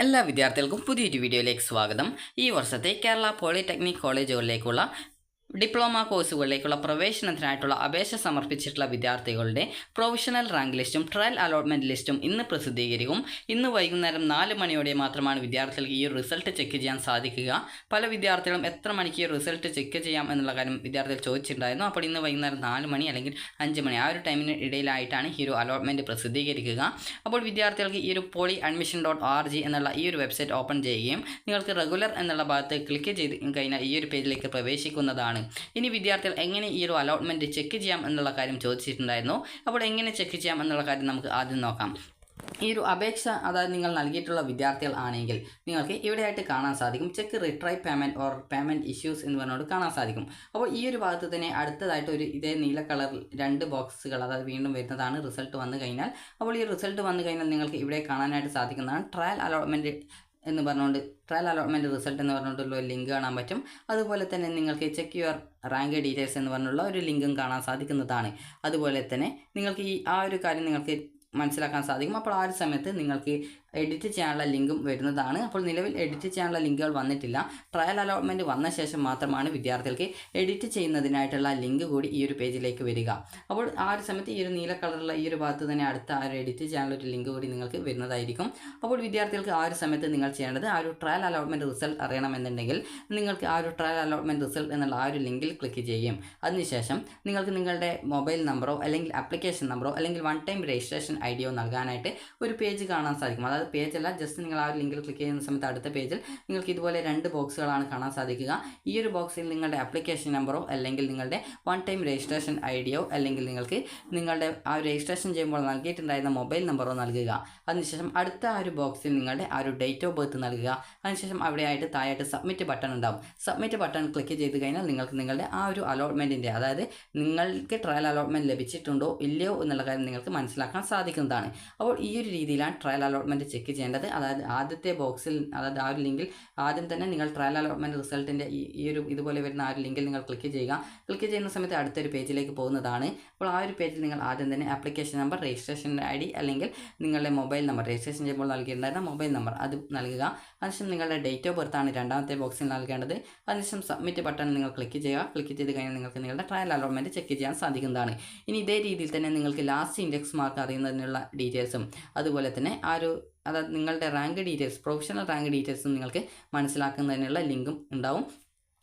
എല്ലാ വിദ്യാർത്ഥികൾക്കും പുതിയൊരു വീഡിയോയിലേക്ക് സ്വാഗതം. ഈ വർഷത്തെ കേരള പോളിടെക്നിക് കോളേജുകളിലേക്കുള്ള ഡിപ്ലോമ കോഴ്സുകളിലേക്കുള്ള പ്രവേശനത്തിനായിട്ടുള്ള അപേക്ഷ സമർപ്പിച്ചിട്ടുള്ള വിദ്യാർത്ഥികളുടെ പ്രൊവിഷണൽ റാങ്ക് ലിസ്റ്റും ട്രയൽ അലോട്ട്മെൻറ്റ് ലിസ്റ്റും ഇന്ന് പ്രസിദ്ധീകരിക്കും. ഇന്ന് വൈകുന്നേരം 4 മണിയോടെ മാത്രമാണ് വിദ്യാർത്ഥികൾക്ക് ഈ റിസൾട്ട് ചെക്ക് ചെയ്യാൻ സാധിക്കുക. പല വിദ്യാർത്ഥികളും എത്ര മണിക്ക് ഈ റിസൾട്ട് ചെക്ക് ചെയ്യാം എന്നുള്ള കാര്യം വിദ്യാർത്ഥികൾ ചോദിച്ചിട്ടുണ്ടായിരുന്നു. അപ്പോൾ ഇന്ന് വൈകുന്നേരം 4 മണി അല്ലെങ്കിൽ 5 മണി ആ ഒരു ടൈമിന് ഇടയിലായിട്ടാണ് ഈ ഒരു അലോട്ട്മെൻറ്റ് പ്രസിദ്ധീകരിക്കുക. അപ്പോൾ വിദ്യാർത്ഥികൾക്ക് ഈ ഒരു polyadmission.org എന്നുള്ള ഈ ഒരു വെബ്സൈറ്റ് ഓപ്പൺ ചെയ്യുകയും നിങ്ങൾക്ക് റെഗുലർ എന്നുള്ള ഭാഗത്ത് ക്ലിക്ക് ചെയ്ത് കഴിഞ്ഞാൽ ഈ ഒരു പേജിലേക്ക് പ്രവേശിക്കുന്നതാണ്. ഇനി വിദ്യാർത്ഥികൾ എങ്ങനെ ഈ ഒരു അലോട്ട്മെൻറ്റ് ചെക്ക് ചെയ്യാം എന്നുള്ള കാര്യം ചോദിച്ചിട്ടുണ്ടായിരുന്നു. അപ്പോൾ എങ്ങനെ ചെക്ക് ചെയ്യാം എന്നുള്ള കാര്യം നമുക്ക് ആദ്യം നോക്കാം. ഈ ഒരു അപേക്ഷ അതായത് നിങ്ങൾ നൽകിയിട്ടുള്ള വിദ്യാർത്ഥികൾ ആണെങ്കിൽ നിങ്ങൾക്ക് ഇവിടെയായിട്ട് കാണാൻ സാധിക്കും check retry payment or payment issues എന്ന് പറഞ്ഞുകൊണ്ട് കാണാൻ സാധിക്കും. അപ്പോൾ ഈ ഒരു ഭാഗത്ത് തന്നെ അടുത്തതായിട്ട് ഒരു ഇതേ നീല കളറിൽ 2 ബോക്സുകൾ അതായത് വീണ്ടും വരുന്നതാണ് റിസൾട്ട് വന്നു കഴിഞ്ഞാൽ. അപ്പോൾ ഈ റിസൾട്ട് വന്നു കഴിഞ്ഞാൽ നിങ്ങൾക്ക് ഇവിടെ കാണാനായിട്ട് സാധിക്കുന്നതാണ് ട്രയൽ അലോട്ട്മെൻറ്റ് എന്ന് പറഞ്ഞുകൊണ്ട് ട്രയൽ അലോട്ട്മെൻറ്റ് റിസൾട്ട് എന്ന് പറഞ്ഞുകൊണ്ടുള്ള ഒരു ലിങ്ക് കാണാൻ പറ്റും. അതുപോലെ തന്നെ നിങ്ങൾക്ക് ചെക്ക് യുവർ റാങ്ക് ഡീറ്റെയിൽസ് എന്ന് പറഞ്ഞുള്ള ഒരു ലിങ്കും കാണാൻ സാധിക്കുന്നതാണ്. അതുപോലെ തന്നെ നിങ്ങൾക്ക് ആ ഒരു കാര്യം നിങ്ങൾക്ക് മനസ്സിലാക്കാൻ സാധിക്കും. അപ്പോൾ ആ ഒരു സമയത്ത് നിങ്ങൾക്ക് എഡിറ്റ് ചെയ്യാനുള്ള ലിങ്കും വരുന്നതാണ്. അപ്പോൾ നിലവിൽ എഡിറ്റ് ചെയ്യാനുള്ള ലിങ്കുകൾ വന്നിട്ടില്ല. ട്രയൽ അലോട്ട്മെൻറ്റ് വന്ന ശേഷം മാത്രമാണ് വിദ്യാർത്ഥികൾക്ക് എഡിറ്റ് ചെയ്യുന്നതിനായിട്ടുള്ള ലിങ്ക് കൂടി ഈ ഒരു പേജിലേക്ക് വരിക. അപ്പോൾ ആ ഒരു സമയത്ത് ഈ ഒരു നീല കളറുള്ള ഈ ഒരു ഭാഗത്ത് തന്നെ അടുത്ത ആ ഒരു എഡിറ്റ് ചെയ്യാനുള്ള ഒരു ലിങ്ക് കൂടി നിങ്ങൾക്ക് വരുന്നതായിരിക്കും. അപ്പോൾ വിദ്യാർത്ഥികൾക്ക് ആ ഒരു സമയത്ത് നിങ്ങൾ ചെയ്യേണ്ടത് ആ ഒരു ട്രയൽ അലോട്ട്മെൻറ്റ് റിസൾട്ട് അറിയണമെന്നുണ്ടെങ്കിൽ നിങ്ങൾക്ക് ആ ഒരു ട്രയൽ അലോട്ട്മെൻറ്റ് റിസൾട്ട് എന്നുള്ള ആ ഒരു ലിങ്കിൽ ക്ലിക്ക് ചെയ്യും. അതിനുശേഷം നിങ്ങൾക്ക് നിങ്ങളുടെ മൊബൈൽ നമ്പറോ അല്ലെങ്കിൽ ആപ്ലിക്കേഷൻ നമ്പറോ അല്ലെങ്കിൽ വൺ ടൈം രജിസ്ട്രേഷൻ ഐഡിയോ നൽകാനായിട്ട് ഒരു പേജ് കാണാൻ സാധിക്കും. അതായത് പേജല്ല, ജസ്റ്റ് നിങ്ങൾ ആ ഒരു ലിങ്കിൽ ക്ലിക്ക് ചെയ്യുന്ന സമയത്ത് അടുത്ത പേജിൽ നിങ്ങൾക്ക് ഇതുപോലെ 2 ബോക്സുകളാണ് കാണാൻ സാധിക്കുക. ഈ ഒരു ബോക്സിൽ നിങ്ങളുടെ ആപ്ലിക്കേഷൻ നമ്പറോ അല്ലെങ്കിൽ നിങ്ങളുടെ വൺ ടൈം രജിസ്ട്രേഷൻ ഐഡിയോ അല്ലെങ്കിൽ നിങ്ങൾക്ക് നിങ്ങളുടെ ആ ഒരു രജിസ്ട്രേഷൻ ചെയ്യുമ്പോൾ നൽകിയിട്ടുണ്ടായിരുന്ന മൊബൈൽ നമ്പറോ നൽകുക. അതിനുശേഷം അടുത്ത ആ ഒരു ബോക്സിൽ നിങ്ങളുടെ ആ ഒരു ഡേറ്റ് ഓഫ് ബർത്ത് നൽകുക. അതിനുശേഷം അവിടെയായിട്ട് താഴെയായിട്ട് സബ്മിറ്റ് ബട്ടൺ ഉണ്ടാവും. സബ്മിറ്റ് ബട്ടൺ ക്ലിക്ക് ചെയ്ത് കഴിഞ്ഞാൽ നിങ്ങൾക്ക് നിങ്ങളുടെ ആ ഒരു അലോട്ട്മെൻറ്റിൻ്റെ അതായത് നിങ്ങൾക്ക് ട്രയൽ അലോട്ട്മെൻറ്റ് ലഭിച്ചിട്ടുണ്ടോ ഇല്ലയോ എന്നുള്ള കാര്യം നിങ്ങൾക്ക് മനസ്സിലാക്കാൻ സാധിക്കുന്നതാണ്. അപ്പോൾ ഈ ഒരു രീതിയിലാണ് ട്രയൽ അലോട്ട്മെൻറ്റ് ചെക്ക് ചെയ്യേണ്ടത്. അതായത് ആദ്യത്തെ ബോക്സിൽ അതായത് ആ ഒരു ലിങ്കിൽ ആദ്യം തന്നെ നിങ്ങൾ ട്രയൽ അലോട്ട്മെൻറ്റ് റിസൾട്ടിൻ്റെ ഈ ഒരു ഇതുപോലെ വരുന്ന ആ ഒരു ലിങ്കിൽ നിങ്ങൾ ക്ലിക്ക് ചെയ്യുക. ക്ലിക്ക് ചെയ്യുന്ന സമയത്ത് അടുത്തൊരു പേജിലേക്ക് പോകുന്നതാണ്. അപ്പോൾ ആ ഒരു പേജിൽ നിങ്ങൾ ആദ്യം തന്നെ ആപ്ലിക്കേഷൻ നമ്പർ, രജിസ്ട്രേഷൻ ID അല്ലെങ്കിൽ നിങ്ങളുടെ മൊബൈൽ നമ്പർ, രജിസ്ട്രേഷൻ ചെയ്യുമ്പോൾ നൽകിയിട്ടുണ്ടായിരുന്ന മൊബൈൽ നമ്പർ അത് നൽകുക. അതിനുശേഷം നിങ്ങളുടെ ഡേറ്റ് ഓഫ് ബർത്ത് ആണ് രണ്ടാമത്തെ ബോക്സിൽ നൽകേണ്ടത്. അതിനുശേഷം സബ്മിറ്റ് ബട്ടൺ നിങ്ങൾ ക്ലിക്ക് ചെയ്യുക. ക്ലിക്ക് ചെയ്ത് കഴിഞ്ഞാൽ നിങ്ങൾക്ക് നിങ്ങളുടെ ട്രയൽ അലോട്ട്മെൻറ്റ് ചെക്ക് ചെയ്യാൻ സാധിക്കുന്നതാണ്. ഇനി ഇതേ രീതിയിൽ തന്നെ നിങ്ങൾക്ക് ലാസ്റ്റ് ഇൻഡെക്സ് മാർക്ക് അറിയുന്നതിനുള്ള ഡീറ്റെയിൽസും അതുപോലെ തന്നെ ആ ഒരു അതായത് നിങ്ങളുടെ റാങ്ക് ഡീറ്റെയിൽസ് പ്രൊഫഷണൽ റാങ്ക് ഡീറ്റെയിൽസും നിങ്ങൾക്ക് മനസ്സിലാക്കുന്നതിനുള്ള ലിങ്കും ഉണ്ടാവും.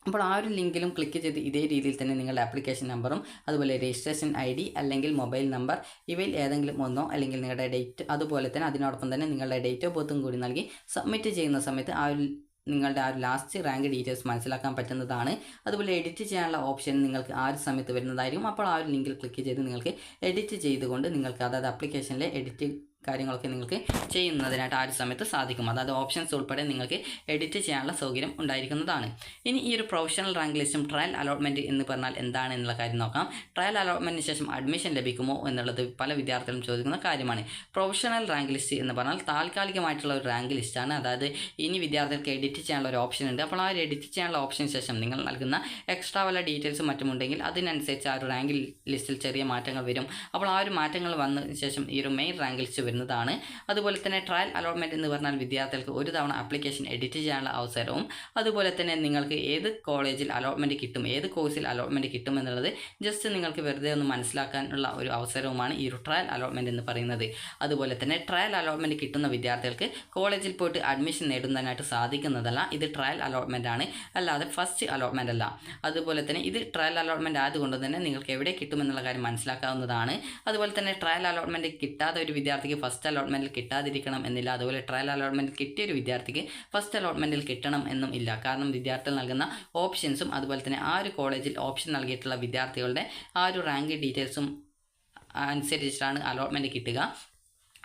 അപ്പോൾ ആ ഒരു ലിങ്കിലും ക്ലിക്ക് ചെയ്ത് ഇതേ രീതിയിൽ തന്നെ നിങ്ങളുടെ ആപ്ലിക്കേഷൻ നമ്പറും അതുപോലെ രജിസ്ട്രേഷൻ ID അല്ലെങ്കിൽ മൊബൈൽ നമ്പർ ഇവയിൽ ഏതെങ്കിലും ഒന്നോ അല്ലെങ്കിൽ നിങ്ങളുടെ ഡേറ്റ് അതുപോലെ തന്നെ അതിനോടൊപ്പം തന്നെ നിങ്ങളുടെ ഡേറ്റ് ഓഫ് ബർത്തും കൂടി നൽകി സബ്മിറ്റ് ചെയ്യുന്ന സമയത്ത് ആ ഒരു നിങ്ങളുടെ ആ ഒരു ലാസ്റ്റ് റാങ്ക് ഡീറ്റെയിൽസ് മനസ്സിലാക്കാൻ പറ്റുന്നതാണ്. അതുപോലെ എഡിറ്റ് ചെയ്യാനുള്ള ഓപ്ഷൻ നിങ്ങൾക്ക് ആ ഒരു സമയത്ത് വരുന്നതായിരിക്കും. അപ്പോൾ ആ ഒരു ലിങ്കിൽ ക്ലിക്ക് ചെയ്ത് നിങ്ങൾക്ക് എഡിറ്റ് ചെയ്തുകൊണ്ട് നിങ്ങൾക്ക് അതായത് ആപ്ലിക്കേഷനിലെ എഡിറ്റ് കാര്യങ്ങളൊക്കെ നിങ്ങൾക്ക് ചെയ്യുന്നതിനായിട്ട് ആ ഒരു സമയത്ത് സാധിക്കും. അതായത് ഓപ്ഷൻസ് ഉൾപ്പെടെ നിങ്ങൾക്ക് എഡിറ്റ് ചെയ്യാനുള്ള സൗകര്യം ഉണ്ടായിരിക്കുന്നതാണ്. ഇനി ഈ ഒരു പ്രൊഫഷണൽ റാങ്ക് ലിസ്റ്റും ട്രയൽ അലോട്ട്മെൻറ്റ് എന്ന് പറഞ്ഞാൽ എന്താണ് എന്നുള്ള കാര്യം നോക്കാം. ട്രയൽ അലോട്ട്മെൻറ്റിന് ശേഷം അഡ്മിഷൻ ലഭിക്കുമോ എന്നുള്ളത് പല വിദ്യാർത്ഥികളും ചോദിക്കുന്ന കാര്യമാണ്. പ്രൊഫഷണൽ റാങ്ക് ലിസ്റ്റ് എന്ന് പറഞ്ഞാൽ താൽക്കാലികമായിട്ടുള്ള ഒരു റാങ്ക് ലിസ്റ്റാണ്. അതായത് ഇനി വിദ്യാർത്ഥികൾക്ക് എഡിറ്റ് ചെയ്യാനുള്ള ഒരു ഓപ്ഷൻ ഉണ്ട്. അപ്പോൾ ആ ഒരു എഡിറ്റ് ചെയ്യാനുള്ള ഓപ്ഷന് ശേഷം നിങ്ങൾ നൽകുന്ന എക്സ്ട്രാ വല്ല ഡീറ്റെയിൽസും മറ്റുമുണ്ടെങ്കിൽ അതിനനുസരിച്ച് ആ ഒരു റാങ്ക് ലിസ്റ്റിൽ ചെറിയ മാറ്റങ്ങൾ വരും. അപ്പോൾ ആ ഒരു മാറ്റങ്ങൾ വന്നതിന് ശേഷം ഈ ഒരു മെയിൻ റാങ്ക് ലിസ്റ്റ് വരുന്നതാണ്. അതുപോലെ തന്നെ ട്രയൽ അലോട്ട്മെൻറ്റ് എന്ന് പറഞ്ഞാൽ വിദ്യാർത്ഥികൾക്ക് ഒരു തവണ ആപ്ലിക്കേഷൻ എഡിറ്റ് ചെയ്യാനുള്ള അവസരവും അതുപോലെ തന്നെ നിങ്ങൾക്ക് ഏത് കോളേജിൽ അലോട്ട്മെൻറ്റ് കിട്ടും, ഏത് കോഴ്സിൽ അലോട്ട്മെൻറ്റ് കിട്ടും എന്നുള്ളത് ജസ്റ്റ് നിങ്ങൾക്ക് വെറുതെ ഒന്ന് മനസ്സിലാക്കാനുള്ള ഒരു അവസരവുമാണ് ഈ ഒരു ട്രയൽ അലോട്ട്മെൻറ്റ് എന്ന് പറയുന്നത്. അതുപോലെ തന്നെ ട്രയൽ അലോട്ട്മെൻറ്റ് കിട്ടുന്ന വിദ്യാർത്ഥികൾക്ക് കോളേജിൽ പോയിട്ട് അഡ്മിഷൻ നേടുന്നതിനായിട്ട് സാധിക്കുന്നതല്ല. ഇത് ട്രയൽ അലോട്ട്മെൻറ്റ് ആണ്, അല്ലാതെ ഫസ്റ്റ് അലോട്ട്മെൻറ്റ് അല്ല. അതുപോലെ തന്നെ ഇത് ട്രയൽ അലോട്ട്മെൻറ്റ് ആയതുകൊണ്ട് തന്നെ നിങ്ങൾക്ക് എവിടെ കിട്ടുമെന്നുള്ള കാര്യം മനസ്സിലാക്കാവുന്നതാണ്. അതുപോലെ തന്നെ ട്രയൽ അലോട്ട്മെൻറ്റ് കിട്ടാത്ത ഒരു വിദ്യാർത്ഥിക്ക് ഫസ്റ്റ് അലോട്ട്മെൻറ്റിൽ കിട്ടാതിരിക്കണം എന്നില്ല. അതുപോലെ ട്രയൽ അലോട്ട്മെൻറ്റിൽ കിട്ടിയൊരു വിദ്യാർത്ഥിക്ക് ഫസ്റ്റ് അലോട്ട്മെൻറ്റിൽ കിട്ടണം എന്നും ഇല്ല. കാരണം വിദ്യാർത്ഥികൾ നൽകുന്ന ഓപ്ഷൻസും അതുപോലെ തന്നെ ആ ഒരു കോളേജിൽ ഓപ്ഷൻ നൽകിയിട്ടുള്ള വിദ്യാർത്ഥികളുടെ ആ ഒരു റാങ്ക് ഡീറ്റെയിൽസും അനുസരിച്ചിട്ടാണ് അലോട്ട്മെൻറ്റ് കിട്ടുക.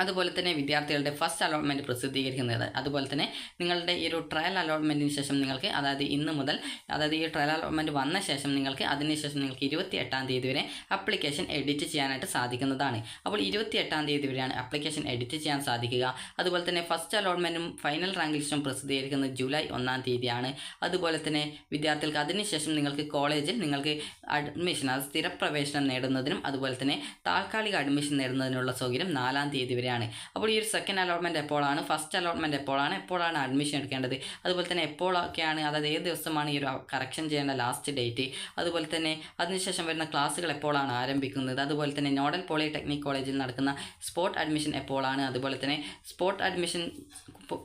അതുപോലെ തന്നെ വിദ്യാർത്ഥികളുടെ ഫസ്റ്റ് അലോട്ട്മെൻറ്റ് പ്രസിദ്ധീകരിക്കുന്നത്. അതുപോലെ തന്നെ നിങ്ങളുടെ ഈ ഒരു ട്രയൽ അലോട്ട്മെൻറ്റിന് ശേഷം നിങ്ങൾക്ക് അതായത് ഇന്ന് മുതൽ അതായത് ഈ ട്രയൽ അലോട്ട്മെൻറ്റ് വന്ന ശേഷം നിങ്ങൾക്ക് അതിനുശേഷം നിങ്ങൾക്ക് 28-ാം തീയതി വരെ ആപ്ലിക്കേഷൻ എഡിറ്റ് ചെയ്യാനായിട്ട് സാധിക്കുന്നതാണ്. അപ്പോൾ 28-ാം തീയതി വരെയാണ് ആപ്ലിക്കേഷൻ എഡിറ്റ് ചെയ്യാൻ സാധിക്കുക. അതുപോലെ തന്നെ ഫസ്റ്റ് അലോട്ട്മെൻറ്റും ഫൈനൽ റാങ്ക് ലിസ്റ്റും പ്രസിദ്ധീകരിക്കുന്നത് ജൂലൈ 1-ാം തീയതിയാണ്. അതുപോലെ തന്നെ വിദ്യാർത്ഥികൾക്ക് അതിനുശേഷം നിങ്ങൾക്ക് കോളേജിൽ നിങ്ങൾക്ക് അഡ്മിഷൻ അത് സ്ഥിരപ്രവേശനം നേടുന്നതിനും അതുപോലെ തന്നെ താൽക്കാലിക അഡ്മിഷൻ നേടുന്നതിനുള്ള സൗകര്യം 4-ാം തീയതി വരികയാണ്. അപ്പോൾ ഈ ഒരു സെക്കൻഡ് അലോട്ട്മെൻറ്റ് എപ്പോഴാണ്, ഫസ്റ്റ് അലോട്ട്മെൻറ്റ് എപ്പോഴാണ് അഡ്മിഷൻ എടുക്കേണ്ടത്, അതുപോലെ തന്നെ എപ്പോഴൊക്കെയാണ്, അതായത് ഏത് ദിവസമാണ് ഈ ഒരു കറക്ഷൻ ചെയ്യേണ്ട ലാസ്റ്റ് ഡേറ്റ്, അതുപോലെ തന്നെ അതിനുശേഷം വരുന്ന ക്ലാസ്സുകൾ എപ്പോഴാണ് ആരംഭിക്കുന്നത്, അതുപോലെ തന്നെ നോഡൽ പോളിടെക്നിക് കോളേജിൽ നടക്കുന്ന സ്പോട്ട് അഡ്മിഷൻ എപ്പോഴാണ്, അതുപോലെ തന്നെ സ്പോട്ട് അഡ്മിഷൻ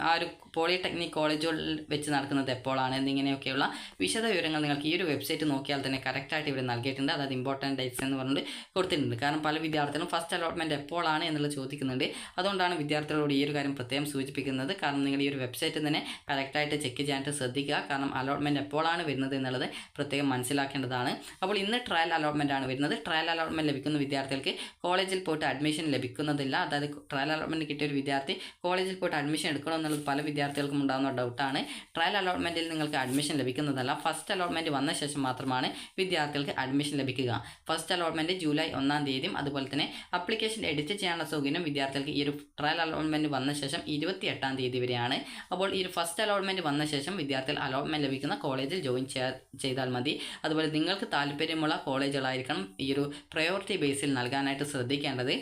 ആ ഒരു പോളിടെക്നിക് കോളേജുകളിൽ വെച്ച് നടക്കുന്നത് എപ്പോഴാണ് എന്നിങ്ങനെയൊക്കെയുള്ള വിശദ വിവരങ്ങൾ നിങ്ങൾക്ക് ഈ ഒരു വെബ്സൈറ്റ് നോക്കിയാൽ തന്നെ കറക്റ്റായിട്ട് ഇവിടെ നൽകിയിട്ടുണ്ട്. അതായത് ഇമ്പോർട്ടൻറ്റ് ഡേറ്റ്സ് എന്ന് പറഞ്ഞിട്ട് കൊടുത്തിട്ടുണ്ട്. കാരണം പല വിദ്യാർത്ഥികളും ഫസ്റ്റ് അലോട്ട്മെൻറ്റ് എപ്പോഴാണ് എന്നുള്ളത് ചോദിക്കുന്നുണ്ട്. അതുകൊണ്ടാണ് വിദ്യാർത്ഥികളോട് ഈ ഒരു കാര്യം പ്രത്യേകം സൂചിപ്പിക്കുന്നത്. കാരണം നിങ്ങൾ ഈ ഒരു വെബ്സൈറ്റ് തന്നെ കറക്റ്റായിട്ട് ചെക്ക് ചെയ്യാനായിട്ട് ശ്രദ്ധിക്കുക. കാരണം അലോട്ട്മെൻറ്റ് എപ്പോഴാണ് വരുന്നത് എന്നുള്ളത് പ്രത്യേകം മനസ്സിലാക്കേണ്ടതാണ്. അപ്പോൾ ഇന്ന് ട്രയൽ അലോട്ട്മെൻ്റ് ആണ് വരുന്നത്. ട്രയൽ അലോട്ട്മെൻറ്റ് ലഭിക്കുന്ന വിദ്യാർത്ഥികൾക്ക് കോളേജിൽ പോയിട്ട് അഡ്മിഷൻ ലഭിക്കുന്നതില്ല. അതായത് ട്രയൽ അലോട്ട്മെൻറ്റ് കിട്ടിയ ഒരു വിദ്യാർത്ഥി കോളേജിൽ പോയിട്ട് അഡ്മിഷൻ എടുക്കണം എന്നുള്ളത് പല വിദ്യാർത്ഥികൾക്കും ഉണ്ടാകുന്ന ഡൗട്ടാണ്. ട്രയൽ അലോട്ട്മെൻറ്റിൽ നിങ്ങൾക്ക് അഡ്മിഷൻ ലഭിക്കുന്നതല്ല. ഫസ്റ്റ് അലോട്ട്മെൻറ്റ് വന്ന ശേഷം മാത്രമാണ് വിദ്യാർത്ഥികൾക്ക് അഡ്മിഷൻ ലഭിക്കുക. ഫസ്റ്റ് അലോട്ട്മെൻറ്റ് ജൂലൈ 1-ാം തീയതിയും അതുപോലെ തന്നെ അപ്ലിക്കേഷൻ എഡിറ്റ് ചെയ്യാനുള്ള സൗകര്യം വിദ്യാർത്ഥികൾക്ക് ഈ ഒരു ട്രയൽ അലോട്ട്മെൻറ്റ് വന്ന ശേഷം 28-ാം തീയതി വരെയാണ്. അപ്പോൾ ഈ ഒരു ഫസ്റ്റ് അലോട്ട്മെൻറ്റ് വന്ന ശേഷം വിദ്യാർത്ഥികൾ അലോട്ട്മെൻറ്റ് ലഭിക്കുന്ന കോളേജിൽ ജോയിൻ ചെയ്താൽ മതി. അതുപോലെ നിങ്ങൾക്ക് താല്പര്യമുള്ള കോളേജുകളായിരിക്കണം ഈ ഒരു പ്രയോറിറ്റി ബേസിൽ നൽകാനായിട്ട് ശ്രദ്ധിക്കേണ്ടത്.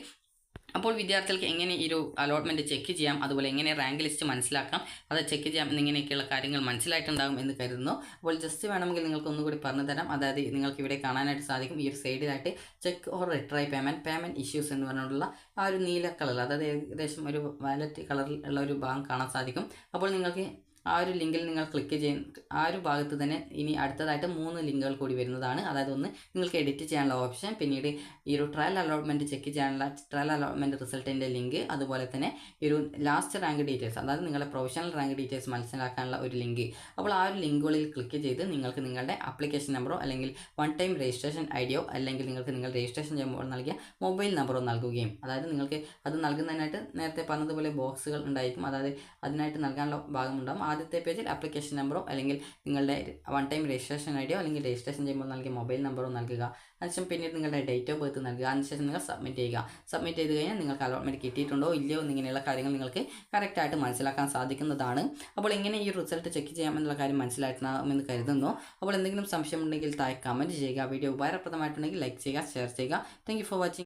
അപ്പോൾ വിദ്യാർത്ഥികൾക്ക് എങ്ങനെ ഈ ഒരു അലോട്ട്മെൻറ്റ് ചെക്ക് ചെയ്യാം, അതുപോലെ എങ്ങനെ റാങ്ക് ലിസ്റ്റ് മനസ്സിലാക്കാം, അത് ചെക്ക് ചെയ്യാം എന്നിങ്ങനെയൊക്കെയുള്ള കാര്യങ്ങൾ മനസ്സിലായിട്ടുണ്ടാകും എന്ന് കരുതുന്നു. അപ്പോൾ ജസ്റ്റ് വേണമെങ്കിൽ നിങ്ങൾക്ക് ഒന്നുകൂടി പറഞ്ഞു തരാം. അതായത് നിങ്ങൾക്ക് ഇവിടെ കാണാനായിട്ട് സാധിക്കും ഈ ഒരു സൈഡിലായിട്ട് ചെക്ക് ഓർ റിട്രൈ പേയ്മെൻറ്റ് ഇഷ്യൂസ് എന്ന് പറഞ്ഞുള്ള ആ ഒരു നീല കളർ, അതായത് ഏകദേശം ഒരു വയലറ്റ് കളറിൽ ഉള്ള ഒരു ഭാഗം കാണാൻ സാധിക്കും. അപ്പോൾ നിങ്ങൾക്ക് ആ ഒരു ലിങ്കിൽ നിങ്ങൾ ക്ലിക്ക് ചെയ്യുന്ന ആ ഒരു ഭാഗത്ത് തന്നെ ഇനി അടുത്തതായിട്ട് 3 ലിങ്കുകൾ കൂടി വരുന്നതാണ്. അതായത് ഒന്ന് നിങ്ങൾക്ക് എഡിറ്റ് ചെയ്യാനുള്ള ഓപ്ഷൻ, പിന്നീട് ഈ ഒരു ട്രയൽ അലോട്ട്മെൻറ്റ് ചെക്ക് ചെയ്യാനുള്ള ട്രയൽ അലോട്ട്മെൻറ്റ് റിസൾട്ടിൻ്റെ ലിങ്ക്, അതുപോലെ തന്നെ ഈ ഒരു ലാസ്റ്റ് റാങ്ക് ഡീറ്റെയിൽസ്, അതായത് നിങ്ങളുടെ പ്രൊഫഷണൽ റാങ്ക് ഡീറ്റെയിൽസ് മനസ്സിലാക്കാനുള്ള ഒരു ലിങ്ക്. അപ്പോൾ ആ ഒരു ലിങ്കുകളിൽ ക്ലിക്ക് ചെയ്ത് നിങ്ങൾക്ക് നിങ്ങളുടെ ആപ്ലിക്കേഷൻ നമ്പറോ അല്ലെങ്കിൽ വൺ ടൈം രജിസ്ട്രേഷൻ ഐഡിയോ അല്ലെങ്കിൽ നിങ്ങൾക്ക് നിങ്ങൾ രജിസ്ട്രേഷൻ ചെയ്യുമ്പോൾ നൽകിയ മൊബൈൽ നമ്പറോ നൽകുകയും, അതായത് നിങ്ങൾക്ക് അത് നൽകുന്നതിനായിട്ട് നേരത്തെ പറഞ്ഞതുപോലെ ബോക്സുകൾ ഉണ്ടായിരിക്കും. അതായത് അതിനായിട്ട് നൽകാനുള്ള ഭാഗമുണ്ടാകും. ആദ്യത്തെ പേജിൽ ആപ്ലിക്കേഷൻ നമ്പറോ അല്ലെങ്കിൽ നിങ്ങളുടെ വൺ ടൈം രജിസ്ട്രേഷൻ ഐഡിയോ അല്ലെങ്കിൽ രജിസ്ട്രേഷൻ ചെയ്യുമ്പോൾ നൽകിയ മൊബൈൽ നമ്പറോ നൽകുക. അതിനുശേഷം പിന്നീട് നിങ്ങളുടെ ഡേറ്റ് ഓഫ് ബർത്ത് നൽകുക. അതിനുശേഷം നിങ്ങൾ സബ്മിറ്റ് ചെയ്യുക. സബ്മിറ്റ് ചെയ്ത് കഴിഞ്ഞാൽ നിങ്ങൾക്ക് അലോട്ട്മെൻറ്റ് കിട്ടിയിട്ടുണ്ടോ ഇല്ലയോ എന്നിങ്ങനെയുള്ള കാര്യങ്ങൾ നിങ്ങൾക്ക് കറക്റ്റായിട്ട് മനസ്സിലാക്കാൻ സാധിക്കുന്നതാണ്. അപ്പോൾ എങ്ങനെ ഈ റിസൾട്ട് ചെക്ക് ചെയ്യാമെന്നുള്ള കാര്യം മനസ്സിലായിട്ടുണ്ടാകുമെന്ന് കരുതുന്നു. അപ്പോൾ എന്തെങ്കിലും സംശയമുണ്ടെങ്കിൽ താഴെ കമൻറ്റ് ചെയ്യുക. വീഡിയോ ഉപകാരപ്രദമായിട്ടുണ്ടെങ്കിൽ ലൈക്ക് ചെയ്യുക, ഷെയർ ചെയ്യുക. Thank you for watching.